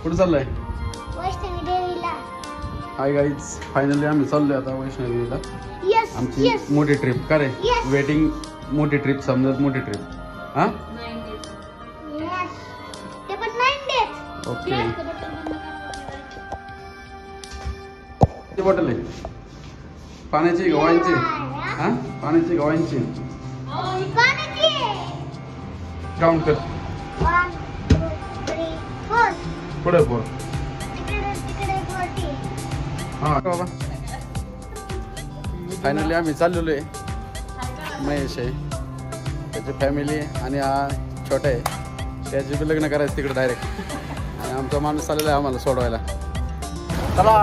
कुठे चाललंय? वैष्णवी देवीला. हाय गाईज, फायनली आम्ही चाललोय आता वैष्णवी देवीला. आमची मोठी ट्रिप का रे? वेटिंग मोठी ट्रिप समजत मोठी ट्रिप. हा ते पण 9 days. ओके. किती बॉटल आहे पाण्याची गव्हांची? हा पाण्याची गव्हांची पाण्याची काउंट कर. 1 2 3 4. पुढे बोल. तिकडे 40. हा बाबा, फायनली आम्ही चाललेलो आहे. महेश आहे, त्याची फॅमिली आणि हा छोटा आहे, त्याची बी लग्न करायचं तिकडे डायरेक्ट. आणि आमचा माणूस चाललेला आहे आम्हाला सोडवायला. चला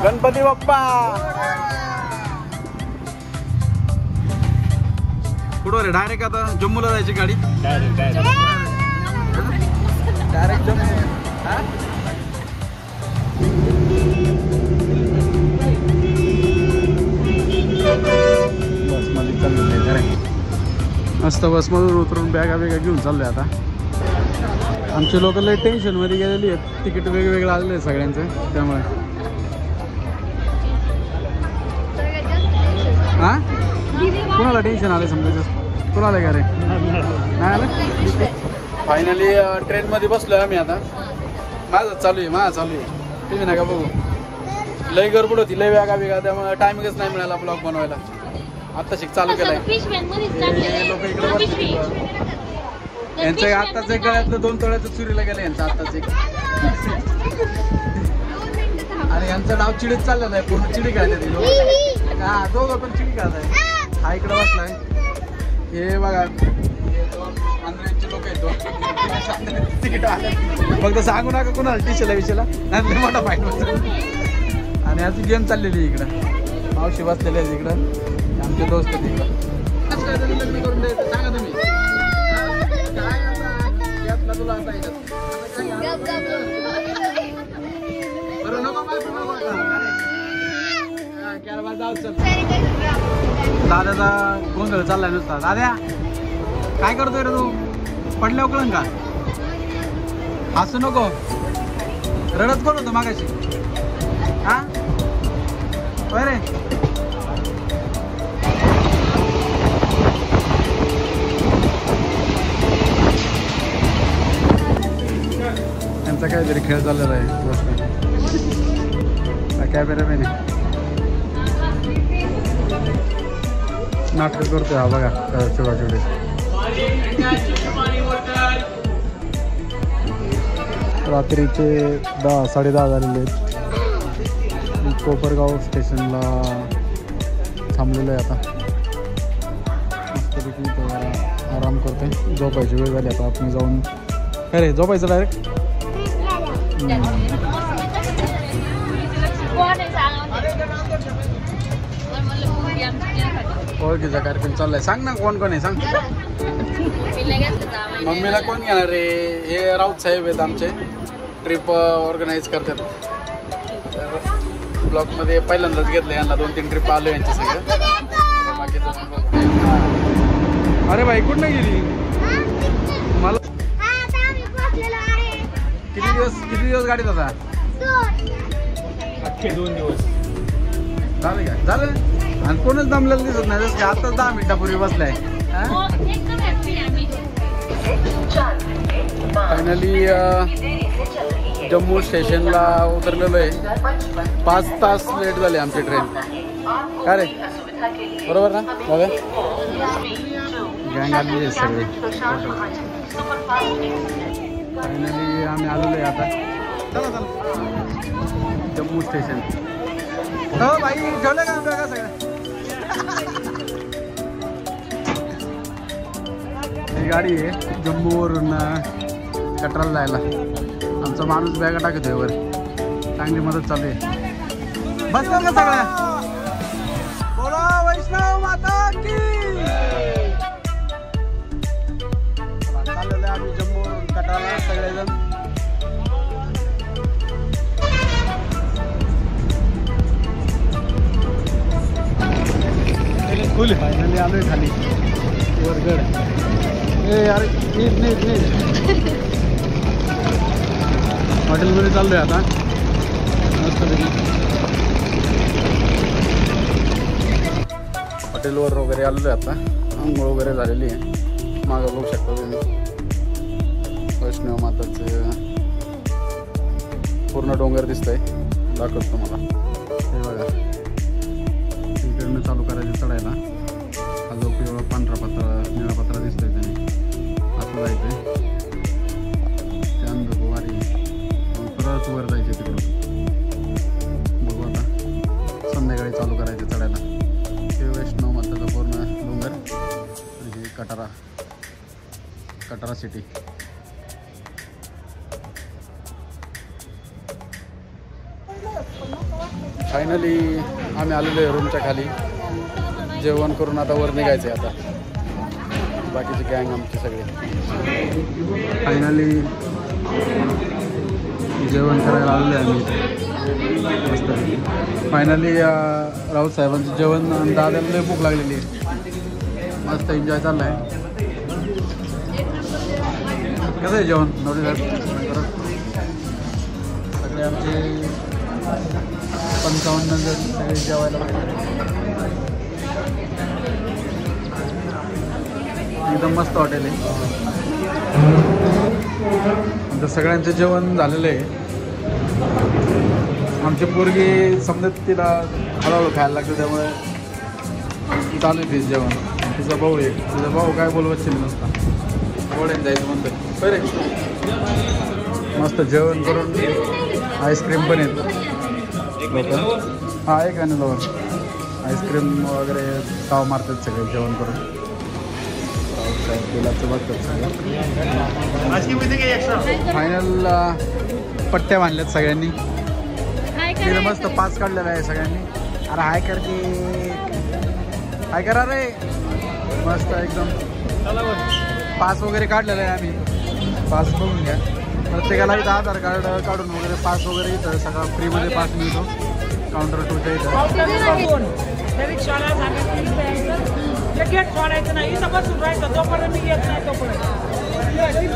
गणपती बाप्पा. कुठं रे? डायरेक्ट आता जम्मूला जायची गाडी. डायरेक्ट जम्मू. हा बसमध्ये चाललेलं आहे डायरेक्ट. मस्त बसमधून उतरून बॅगा घेऊन चाललोय आता. आमचे लोक लय टेन्शनमध्ये गेलेली आहेत, तिकीट वेगवेगळं आलेलं आहे सगळ्यांचं. त्यामुळे हां कुणाला टेन्शन आलं समजायचं? कुणाला का रे? नाही आलं. फायनली ट्रेनमध्ये बसलोय आम्ही आता. माझं चालू आहे तुम्ही नका बघू. लय गडबड होती, लय वेगा त्यामुळे टायमिंगच नाही मिळाला ब्लॉग बनवायला. आता शिक चालू केलाय. लोक इकडे बसले. यांचं आत्ताच एक गळ्यातलं 2 तोळ्याचं चुरीला गेलं यांचं आत्ताच एक. आणि यांचा डाव चिडीत चाललेला आहे, पूर्ण चिडी काय ते हा दोघं पण चिडी काय हा इकडे बसलाय. हे बघा आंध्राचे लोक आहेत 2 तिकीट आले. फक्त सांगू नका कुणाला टिशेला विषयला नाही मोठा फाईन. आणि अशी गेम चाललेली इकडं. मावशी बसलेले आहेत इकडं, आमचे दोस्त आहेत इकडं. लग्न करून द्यायचं सांगा तुम्ही. तुला दादाचा गोंधळ चाललाय नुसता. दाद्या काय करतोय रे तू? पडल्या उकळून का? हसू नको. रडत कोण होतो मागाशी? हा रे त्यांचा काहीतरी खेळ चाललेला आहे. कॅमेरामॅन नाटक करतोय हा बघा. छोटे रात्रीचे 10 साडेदहा झालेले आहेत. कोपरगाव स्टेशनला थांबलेलं आहे आता. मस्तपैकी आराम करतोय. झोपायची वेळ झाली आता. आपण जाऊन काय रे झोपायचं डायरेक्ट? ओळखीचा कार्यक्रम चाललाय. सांग ना कोण कोण आहे सांग. मम्मीला कोण घेणार रे? हे राऊत साहेब आहेत आमचे, ट्रिप ऑर्गनाईज करतात. तर ब्लॉकमध्ये पहिल्यांदाच घेतलं यांना. 2-3 ट्रिप आलो यांचे सगळं. अरे बाई कुठं गेली? मला किती दिवस गाडीत होता? 2 दिवस झालं का? झालं. आणि कोणच दमलेलं दिसत नाही. जसं आताच 10 मिनिटापूर्वी बसलाय. फायनली जम्मू स्टेशनला उतरलेलो आहे. 5 तास लेट झाले आमची ट्रेन. का रे बरोबर ना? बघा गँग आलेली आहे सगळे. फायनली आम्ही आलेलो आहे आता. चला जम्मू स्टेशन. हो बाई ठेवलं का बघा सगळं. ही गाडी आहे जम्मूवरून कटराला जायला. आमचा माणूस बॅगा टाकतोय वर. चांगली मदत चालू आहे. बसलं का सगळ्या? बोला वैष्णव माता की. चाललेलं आहे आम्ही जम्मूवरून कटराला सगळेजण. फुल फायनली आलोय खाली वरगड. ए अरे नीट हॉटेलमध्ये चाललोय आता मस्तपैकी. हॉटेलवर वगैरे आलेलो आहे आता. आंघोळ वगैरे झालेली आहे. मागं बघू शकता तुम्ही वैष्णव माताचं पूर्ण डोंगर दिसतंय. दाखवतो तुम्हाला. हे बघा इकडनं चालू करायचं चढायला. हा जो पिवळा पांढरा पत्रा निळा पत्रा दिसतोय त्याने आतलं जायचंय. त्यानंतर वारी मग परत वर जायचे तिकडून. बघू आता संध्याकाळी चालू करायचं चढायला. हे वैष्णव माताचा पूर्ण डोंगर. हे कटारा सिटी. फायनली आम्ही आलेलो आहे रूमच्या खाली. जेवण करून आता वर निघायचं आहे. आता बाकीची गँग आमची सगळी फायनली जेवण करायला आलेलो आहे आम्ही. मस्त फायनली राऊत साहेबांचं जेवण आणि दादाला लई भूक लागलेली आहे. मस्त एन्जॉय चालला आहे. कसं आहे जेवण नवरी साहेब? सगळे आमचे 55 जण सगळे जेवायला पाहिजे. एकदम मस्त हॉटेल आहे. आमचं सगळ्यांचं जेवण झालेलं आहे. आमची पोरगी समजा तिला हळूहळू खायला लागतं त्यामुळे चालू आहे तिचं जेवण. तिचा भाऊ आहे. तिचा भाऊ काय बोलवत नसता. गोड्याने जायचं म्हणतो बरे. मस्त जेवण करून आईस्क्रीम पण येतं. हां एक आणि लोक आईस्क्रीम वगैरे ताव मारतात सगळे जेवण करून. बिलाचं बघतात सगळं. फायनल पट्ट्या बांधल्यात सगळ्यांनी. तिथे मस्त पास काढलेला आहे सगळ्यांनी. अरे हाय कर की हाय करा रे. मस्त एकदम पास वगैरे काढलेला आहे आम्ही. पास बघून घ्या. प्रत्येकाला इथं आधार कार्ड काढून वगैरे पास वगैरे इथं सगळं फ्रीमध्ये पास मिळतो. काउंटर 2च्या इथं. सोडायचं नाही. इथं बसून राहायचं जोपर्यंत मी येत नाही तोपर्यंत.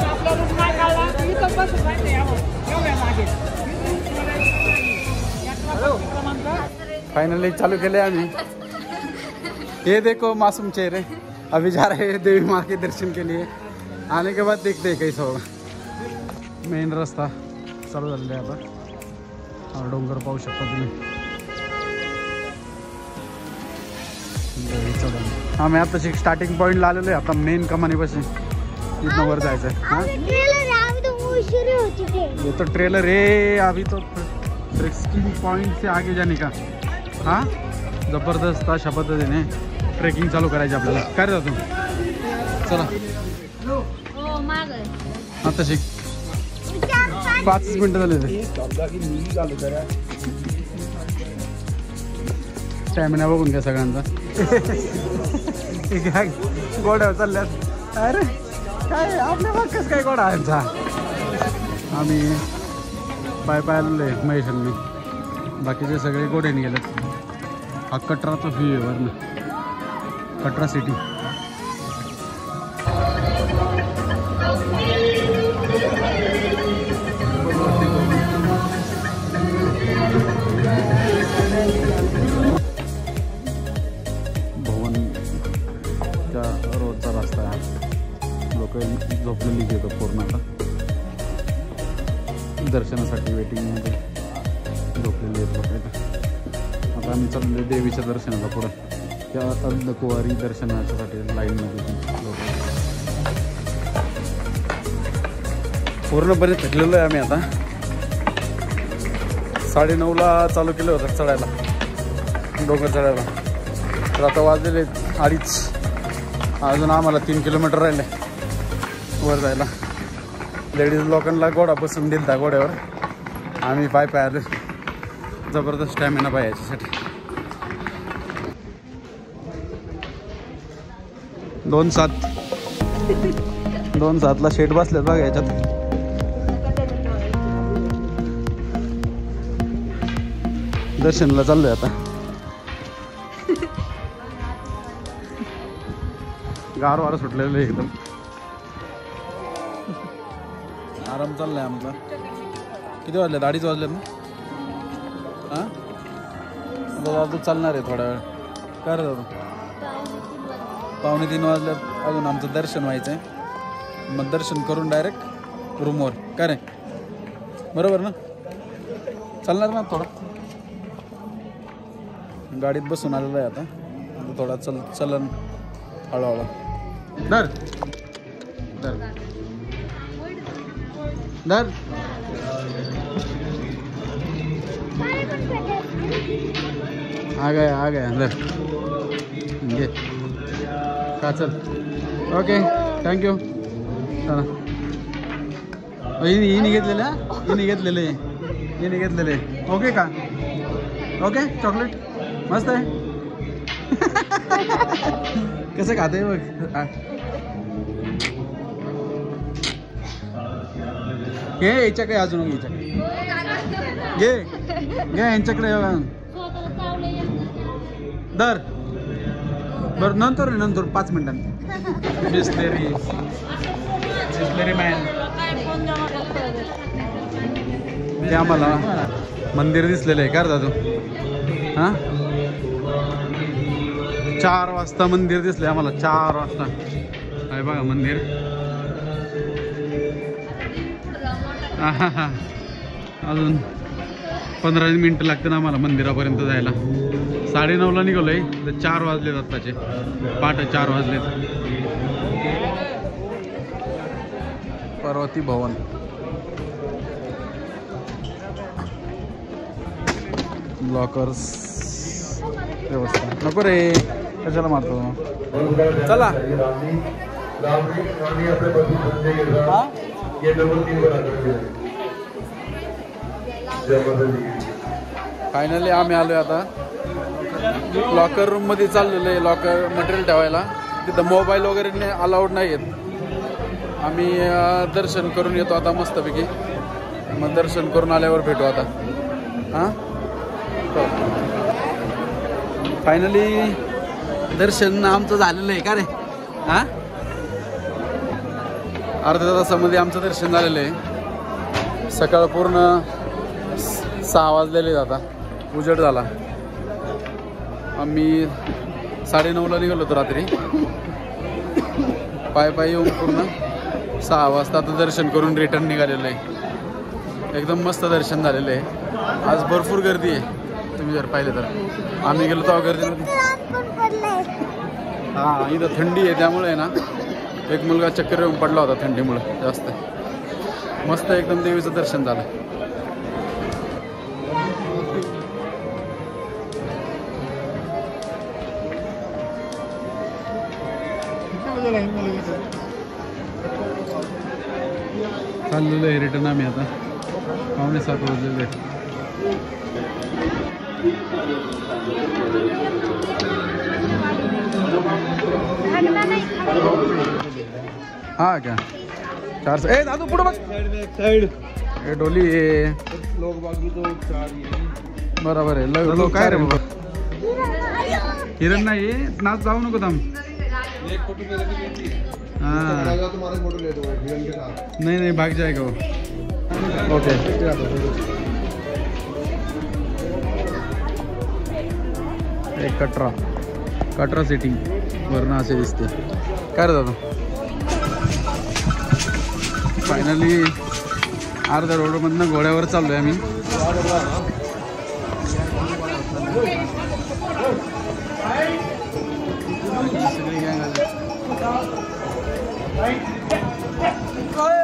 आपला रूम नाही काढला इथं बसून राहायचं. एवढ्या मागे फाइनली चालू केले आम्ही. ये देखो मासूम चेहरे. अभी जा रहे हैं देवी माँ के दर्शन के लिए. आने के बाद देखते हैं कैसा होगा. मेन रस्ता चालू झालेला आहे आता. डोंगर पाहू शकता तुम्ही. आम्ही आता स्टार्टिंग पॉईंटला आलेलो आहे. आता मेन कमानीपाशी इथनं वर जायचं आहे. हाँ ये तो ट्रेलर है. अभी तो ट्रेकिंग पॉइंट से आगे जाने का. हाँ जबरदस्त अशा पद्धतीने ट्रेकिंग चालू करायची आपल्याला. काय रे तू चला आता शिक. 5 मिनिटं झाले ते. स्टॅमिना बघून घ्या सगळ्यांचा. गोड्यावर चालल्यात. अरे काय आपल्या बागच काय गोडा यांचा. आम्ही पाय आलेलो आहे महेशांनी. बाकीचे सगळे गोड्याने गेलेत. हा कटराचा व्ह्यू आहे वरनं. कटरा सिटी. भवनच्या रोडचा रस्ता आहे. लोक झोपलेली घेतो पूर्ण आता. दर्शनासाठी वेटिंगमध्ये झोपलेले आहेत लोक. आता आम्ही चाललो देवीच्या दर्शनाला पुढं. त्या अर्धकुवारी दर्शनासाठी लाईनमध्ये लोक. पूर्णपणे थकलेलो आहे आम्ही आता. 9:30ला चालू केलं होतं चढायला डोंगर चढायला. तर आता वाजलेले 2:30. अजून आम्हाला 3 किलोमीटर राहिले वर जायला. लेडीज लोकांना घोडा बसून दिलता घोड्यावर. आम्ही पाय आलो. जबरदस्त स्टॅमिना पाय याच्यासाठी. 2:07ला शेट बसल्यात बघा याच्यात. दर्शनला चाललोय आता. गार वारा सुटलेलं आहे एकदम. आराम चाललाय आमचा. किती वाजल्यात? 2:30 वाजल्यात ना? हां दादू चालणार आहे थोडा वेळ. काय रे दादू? 2:45 वाजल्यात. अजून आमचं दर्शन व्हायचं आहे. मग दर्शन करून डायरेक्ट रूमवर. काय रे बरोबर ना? चालणार ना थोडं? गाडीत बसून आलेलं आहे आता थोडा चलन हळूहळू. धर धर धर. आ गया धर घे का. चल ओके थँक्यू. चला हिने घेतलेले ओके का? ओके चॉकलेट मस्त आहे. कसं खाते बघ. घे याच्याकडे अजून घे यांच्याकडे दर बरं नंतर 5 मिनिटांनी. Bisleri man. ते आम्हाला मंदिर दिसलेलं आहे का दादू? हां 4 वाजता मंदिर दिसले आम्हाला. 4 वाजता आहे बघा मंदिर. अजून 15 मिनिटं लागते ना आम्हाला मंदिरापर्यंत जायला. 9:30ला निघालोय तर 4 वाजलेत आत्ताचे. पहाटे 4 वाजलेत. पार्वती भवन. ब्लॉकर्स व्यवस्था नको रे कशाला मारतो. चला फायनली आम्ही आलोय आता. लॉकर रूम मध्ये चाललेलो आहे लॉकर मटेरियल ठेवायला. तिथं मोबाईल वगैरे अलाउड नाही आहेत. आम्ही दर्शन करून येतो आता मस्तपैकी. मग दर्शन करून आल्यावर भेटू आता. हां फायनली दर्शन आमचं झालेलं आहे का रे? हां अर्ध्या तासामध्ये आमचं दर्शन झालेलं आहे. सकाळ पूर्ण 6 वाजलेले आता. उजेड झाला. आम्ही 9:30ला निघालो होतो रात्री. पाय येऊन पूर्ण 6 वाजता आता दर्शन करून रिटर्न निघालेलं आहे. एकदम मस्त दर्शन झालेलं आहे. आज भरपूर गर्दी आहे. तुम्ही जर पाहिलं तर आम्ही गेलो तेव्हा गर्दी नव्हती. हां इथं थंडी आहे त्यामुळे आहे ना. एक मुलगा चक्कर येऊन पडला होता थंडीमुळे जास्त. मस्त एकदम देवीचं दर्शन झालं. चाललेलं आहे रिटर्न आम्ही आता. 6:45 वाजलेले. हा क्या 400. ए दादू पुढे बघ. साइड ए डोली लोक बाकी तो 4 बरोबर आहे. लोक काय रे बाबा? हिरण नाही नाच जाऊ नको थांब. हाँ नहीं भाग जाएगा वो. ओके एक कटरा सिटी वरना असे दिसते. काय रे दादा? फायनली अर्ध्या रोडमधनं घोड्यावर चाललोय आम्ही.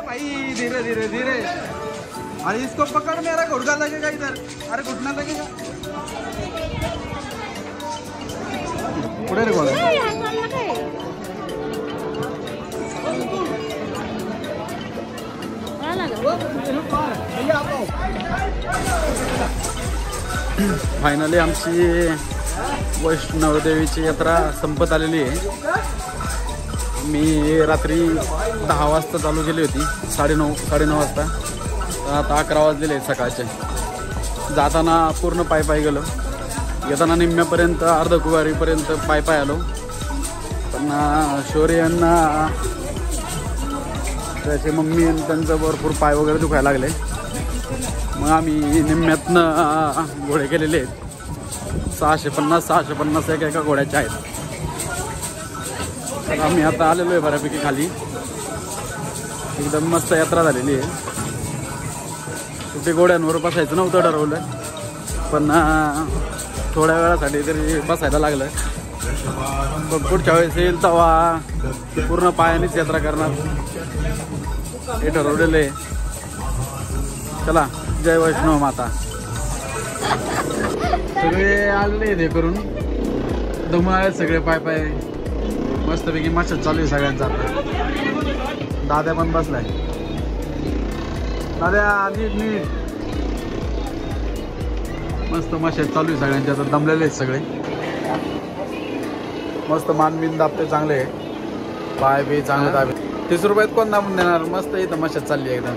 भाई धीरे धीरे धीरे. अरे इसको पकड़. मेरा घुटना लगेगा इधर. अरे घुटना लगेगा. पुढे रे घोडा. फायनली आमची वैष्णवदेवीची यात्रा संपत आलेली आहे. मी रात्री 10 वाजता चालू केली होती. 9:30 वाजता. आता 11 वाजलेले आहेत सकाळचे. जाताना पूर्ण पाय गेलो. येताना निम्म्यापर्यंत अर्धकुवारीपर्यंत पाय आलो. पण शौर्य यांना त्याचे मम्मी आणि त्यांचं भरपूर पाय वगैरे दुखायला लागले. मग आम्ही निम्म्यातनं घोडे केलेले आहेत 650 एका घोड्याचे आहेत. तर आम्ही आता आलेलो आहे बऱ्यापैकी खाली. एकदम मस्त यात्रा झालेली आहे. कुठे घोड्यांवर बसायचं नव्हतं ठरवलं, पण थोड्या वेळासाठी तरी बसायला लागलं. पण पुढच्या वेळेस येईल तेव्हा पूर्ण पायानेच यात्रा करणार हे ठरवलेलं आहे. चला, जय वैष्णव माता. सगळे आलेले हे करून दमून आले सगळे पाय पाय. मस्तपैकी मशाज चालू आहे सगळ्यांचा. दाद्या पण बसलाय. दाद्या नीट मस्त मशाज चालू आहे सगळ्यांच्या. आता दमलेले आहेत सगळे. मस्त मानबिन दाबते चांगले, पाय बी चांगले दाबे. 30 रुपयात कोण दाबून देणार. मस्त इथं मशाज चालली एकदम.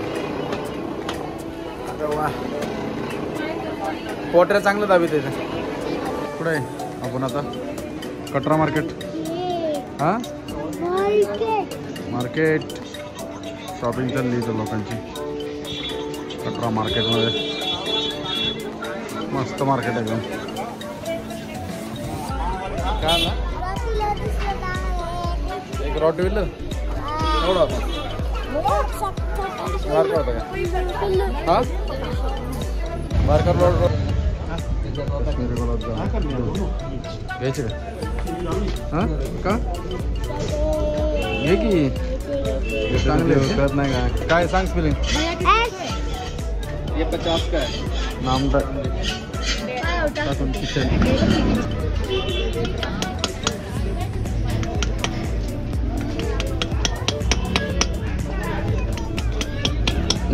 पोटऱ्या चांगलं दाबी त्याचं. कुठं आहे आपण आता? कटरा मार्केट. हा मार्केट शॉपिंग चालली इथं लोकांची कटरा मार्केटमध्ये. मस्त मार्केट एकदम. काय ना एक रॉट व्हीलर एवढा होता. बारका होता का? हा बारका रॉड घ्यायचे का? हा का घे की चांगले कळत नाही का? काय सांग स्पेलिंग? ये 50 का है. नाम किचन.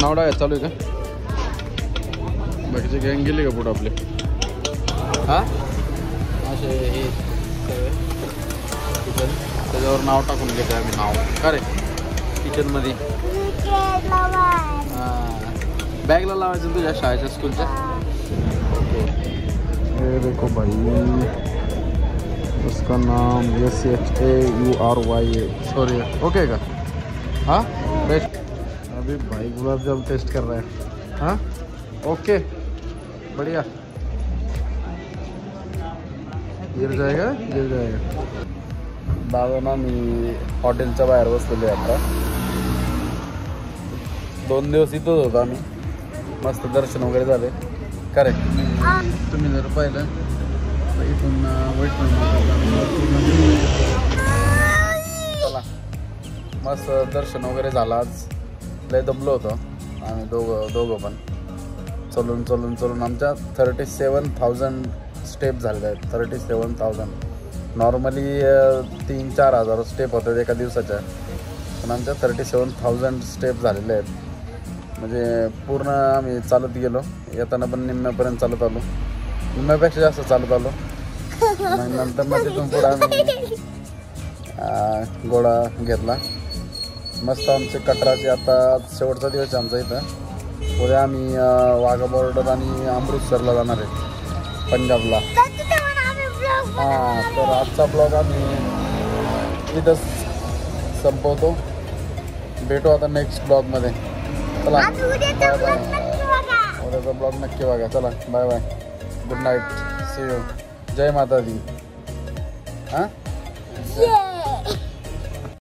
नावडा आहे चालू आहे का? बाकीचे गँग गेले का पुढं आपले? हा असे हे किचन त्याच्यावर नाव टाकून घेतो आम्ही. नाव का रे किचनमध्ये? बॅगला लावायचं तुझ्या शाळेच्या स्कूलच्या. ओके देखो भाई उसका नाम SHAURYA. सॉरी ओके का? हाँ बेस्ट. अभी भाई गुलाब जामुन टेस्ट कर रहा है. हाँ ओके बढ़िया. गिर जाएगा. दादा ना मी हॉटेलच्या बाहेर बसलेलो आहे आता. 2 दिवस इथंच होतो आम्ही. मस्त दर्शन वगैरे झाले का रे? तुम्ही जर पाहिलं तर इथून चला मस्त दर्शन वगैरे झालं. आज लय दमलो होतो आम्ही दोघं पण. चलून आमच्या 37,000 स्टेप झालेले आहेत. 37,000. नॉर्मली 3-4 हजार स्टेप होतात एका दिवसाच्या, पण आमच्या 37,000 स्टेप झालेले आहेत. म्हणजे पूर्ण आम्ही चालत गेलो. येताना पण निम्म्यापर्यंत चालत आलो. निम्म्यापेक्षा जास्त चालत आलो. नंतर मग तिथून पुढे आम्ही घोडा घेतला. मस्त आमचे कटराचे आता शेवटचा दिवस आहे आमचा इथं. उद्या आम्ही वाघा बॉर्डर आणि अमृतसरला जाणार आहे पंजाबला. हां तर आजचा ब्लॉग आम्ही इथंच संपवतो. भेटू आता नेक्स्ट ब्लॉगमध्ये. चला बाय बाय. उद्याचा ब्लॉग नक्की बघा. चला bye bye. Good night. See you. जय माता दी. हां